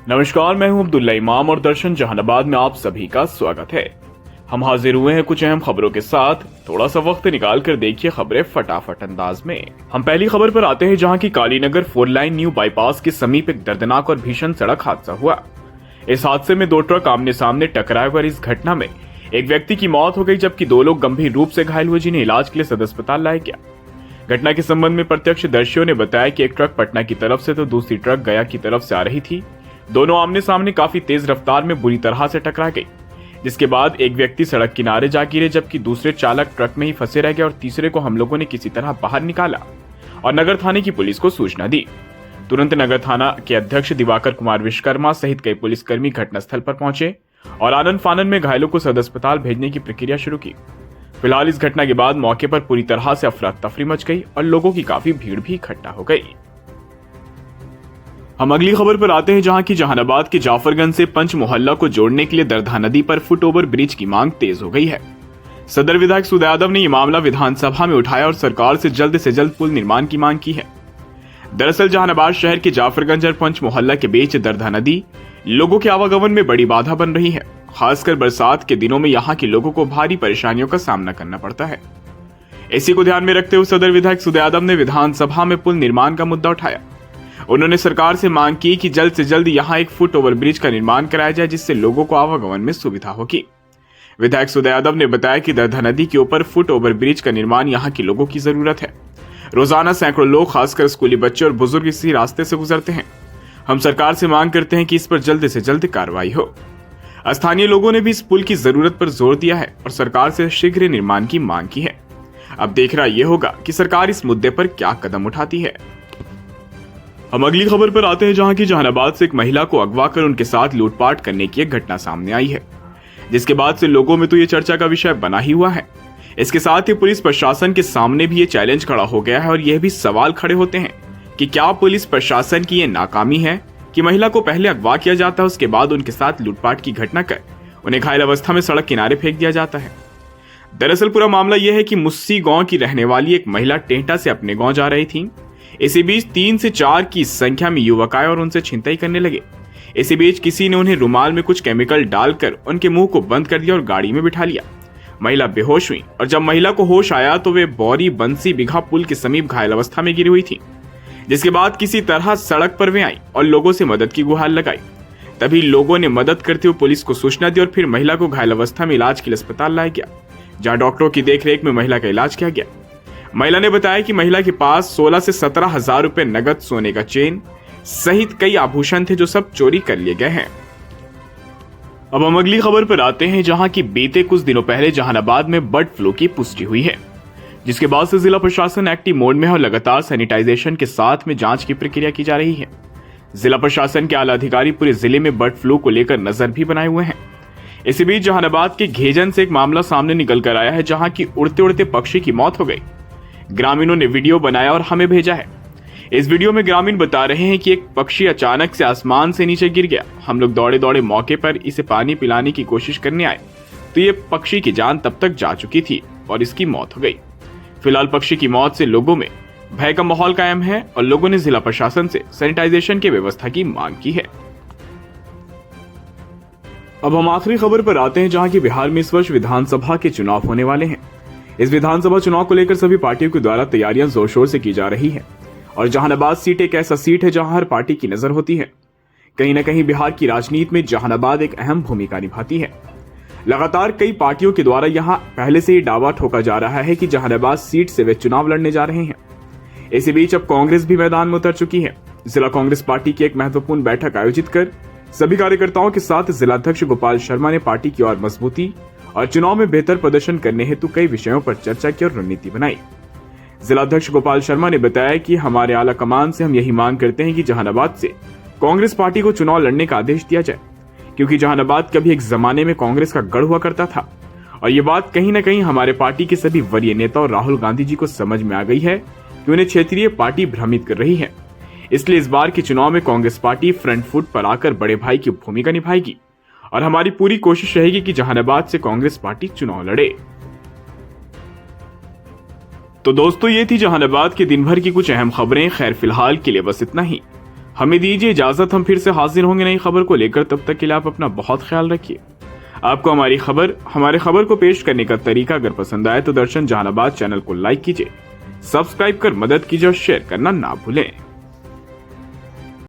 नमस्कार, मैं हूं अब्दुल्ला इमाम और दर्शन जहानाबाद में आप सभी का स्वागत है। हम हाजिर हुए हैं कुछ अहम खबरों के साथ। थोड़ा सा वक्त निकाल कर देखिए खबरें फटाफट अंदाज में। हम पहली खबर पर आते हैं, जहां की कालीनगर 4 लाइन न्यू बाईपास के समीप एक दर्दनाक और भीषण सड़क हादसा हुआ। इस हादसे में 2 ट्रक आमने सामने टकराए और इस घटना में एक व्यक्ति की मौत हो गई, जबकि 2 लोग गंभीर रूप से घायल हुए, जिन्हें इलाज के लिए सदर अस्पताल लाया गया। घटना के संबंध में प्रत्यक्षदर्शियों ने बताया कि एक ट्रक पटना की तरफ से तो दूसरी ट्रक गया की तरफ से आ रही थी। दोनों आमने सामने काफी तेज रफ्तार में बुरी तरह से टकरा गई, जिसके बाद एक व्यक्ति सड़क किनारे जा गिरे, जबकि दूसरे चालक ट्रक में ही फंसे रह गए और तीसरे को हम लोगों ने किसी तरह बाहर निकाला और नगर थाने की पुलिस को सूचना दी। तुरंत नगर थाना के अध्यक्ष दिवाकर कुमार विश्वकर्मा सहित कई पुलिसकर्मी घटनास्थल पर पहुंचे और आनन फानन में घायलों को सदर अस्पताल भेजने की प्रक्रिया शुरू की। फिलहाल इस घटना के बाद मौके पर पूरी तरह से अफरा तफरी मच गई और लोगों की काफी भीड़ भी इकट्ठा हो गई। हम अगली खबर पर आते हैं, जहां की जहानाबाद के जाफरगंज से पंच मोहल्ला को जोड़ने के लिए दरधा नदी पर फुट ओवर ब्रिज की मांग तेज हो गई है। सदर विधायक सुदय यादव ने यह मामला विधानसभा में उठाया और सरकार से जल्द पुल निर्माण की मांग की है। दरअसल जहानाबाद शहर के जाफरगंज और पंच मोहल्ला के बीच दरधा नदी लोगों के आवागमन में बड़ी बाधा बन रही है। खासकर बरसात के दिनों में यहाँ के लोगों को भारी परेशानियों का सामना करना पड़ता है। इसी को ध्यान में रखते हुए सदर विधायक सुदय यादव ने विधानसभा में पुल निर्माण का मुद्दा उठाया। उन्होंने सरकार से मांग की कि जल्द से जल्द यहाँ एक फुट ओवर ब्रिज का निर्माण कराया जाए, जिससे लोगों को आवागमन में सुविधा होगी। विधायक सुदय यादव ने बताया कि दरधा नदी के ऊपर फुट ओवर ब्रिज का निर्माण यहाँ के लोगों की जरूरत है। रोजाना सैकड़ों लोग, खासकर स्कूली बच्चे और बुजुर्ग इसी रास्ते से गुजरते हैं। हम सरकार से मांग करते हैं कि इस पर जल्द से जल्द कार्रवाई हो। स्थानीय लोगों ने भी इस पुल की जरूरत पर जोर दिया है और सरकार से शीघ्र निर्माण की मांग की है। अब देखना यह होगा कि सरकार इस मुद्दे पर क्या कदम उठाती है। हम अगली खबर पर आते हैं, जहां की जहानाबाद से एक महिला को अगवा कर उनके साथ लूटपाट करने की एक घटना सामने आई है, जिसके बाद से लोगों में तो ये चर्चा का विषय बना ही हुआ है। इसके साथ ही पुलिस प्रशासन के सामने भी ये चैलेंज खड़ा हो गया है और यह भी सवाल खड़े होते हैं कि क्या पुलिस प्रशासन की ये नाकामी है कि महिला को पहले अगवा किया जाता है, उसके बाद उनके साथ लूटपाट की घटना कर उन्हें घायल अवस्था में सड़क किनारे फेंक दिया जाता है। दरअसल पूरा मामला यह है कि मुस्सी गांव की रहने वाली एक महिला टेंटा से अपने गांव जा रही थी। इसी बीच 3 से 4 की संख्या में युवक आए और उनसे छिनताई करने लगे। इसी बीच किसी ने उन्हें रुमाल में कुछ केमिकल डालकर उनके मुंह को बंद कर दिया और गाड़ी में बिठा लिया। महिला बेहोश हुई और जब महिला को होश आया तो वे बौरी बंसी बिघा पुल के समीप घायल अवस्था में गिरी हुई थी, जिसके बाद किसी तरह सड़क पर वे आई और लोगों से मदद की गुहार लगाई। तभी लोगों ने मदद करते हुए पुलिस को सूचना दी और फिर महिला को घायल अवस्था में इलाज के लिए अस्पताल लाया गया, जहां डॉक्टरों की देखरेख में महिला का इलाज किया गया। महिला ने बताया कि महिला के पास 16 से 17 हजार रुपए नगद, सोने का चेन सहित कई आभूषण थे, जो सब चोरी कर लिए गए हैं। अब हम अगली खबर पर आते हैं, जहां की बीते कुछ दिनों पहले जहानाबाद में बर्ड फ्लू की पुष्टि हुई है, जिसके बाद से जिला प्रशासन एक्टिव मोड में है और लगातार सैनिटाइजेशन के साथ में जांच की प्रक्रिया की जा रही है। जिला प्रशासन के आला अधिकारी पूरे जिले में बर्ड फ्लू को लेकर नजर भी बनाए हुए हैं। इसी बीच जहानाबाद के घेजन से एक मामला सामने निकल कर आया है, जहां की उड़ते उड़ते पक्षी की मौत हो गई। ग्रामीणों ने वीडियो बनाया और हमें भेजा है। इस वीडियो में ग्रामीण बता रहे हैं कि एक पक्षी अचानक से आसमान से नीचे गिर गया। हम लोग दौड़े दौड़े मौके पर इसे पानी पिलाने की कोशिश करने आए तो ये पक्षी की जान तब तक जा चुकी थी और इसकी मौत हो गई। फिलहाल पक्षी की मौत से लोगों में भय का माहौल कायम है और लोगों ने जिला प्रशासन से सैनिटाइजेशन की व्यवस्था की मांग की है। अब हम आखिरी खबर पर आते हैं, जहां की बिहार में इस वर्ष विधानसभा के चुनाव होने वाले हैं। इस विधानसभा चुनाव को लेकर सभी पार्टियों के द्वारा तैयारियां जोर शोर से की जा रही है और जहानाबाद सीट एक ऐसा सीट है जहां हर पार्टी की नजर होती है। कहीं न कहीं बिहार की राजनीति में जहानाबाद एक अहम भूमिका निभाती है। लगातार कई पार्टियों के द्वारा यहां पहले से ही दावा ठोका जा रहा है कि जहानाबाद सीट से वे चुनाव लड़ने जा रहे हैं। इसी बीच अब कांग्रेस भी मैदान में उतर चुकी है। जिला कांग्रेस पार्टी की एक महत्वपूर्ण बैठक आयोजित कर सभी कार्यकर्ताओं के साथ जिलाध्यक्ष गोपाल शर्मा ने पार्टी की और मजबूती और चुनाव में बेहतर प्रदर्शन करने हेतु कई विषयों पर चर्चा की और रणनीति बनाई। जिलाध्यक्ष गोपाल शर्मा ने बताया कि हमारे आला कमान से हम यही मांग करते हैं कि जहानाबाद से कांग्रेस पार्टी को चुनाव लड़ने का आदेश दिया जाए, क्योंकि जहानाबाद कभी एक जमाने में कांग्रेस का गढ़ हुआ करता था और ये बात कहीं न कहीं हमारे पार्टी के सभी वरीय नेता और राहुल गांधी जी को समझ में आ गई है कि उन्हें क्षेत्रीय पार्टी भ्रमित कर रही है। इसलिए इस बार के चुनाव में कांग्रेस पार्टी फ्रंट फुट पर आकर बड़े भाई की भूमिका निभाएगी और हमारी पूरी कोशिश रहेगी कि जहानाबाद से कांग्रेस पार्टी चुनाव लड़े। तो दोस्तों, ये थी जहानाबाद के दिन भर की कुछ अहम खबरें। खैर, फिलहाल के लिए बस इतना ही। हमें दीजिए इजाजत, हम फिर से हाजिर होंगे नई खबर को लेकर। तब तक के लिए आप अपना बहुत ख्याल रखिए। आपको हमारे खबर को पेश करने का तरीका अगर पसंद आए तो दर्शन जहानाबाद चैनल को लाइक कीजिए, सब्सक्राइब कर मदद कीजिए और शेयर करना ना भूलें।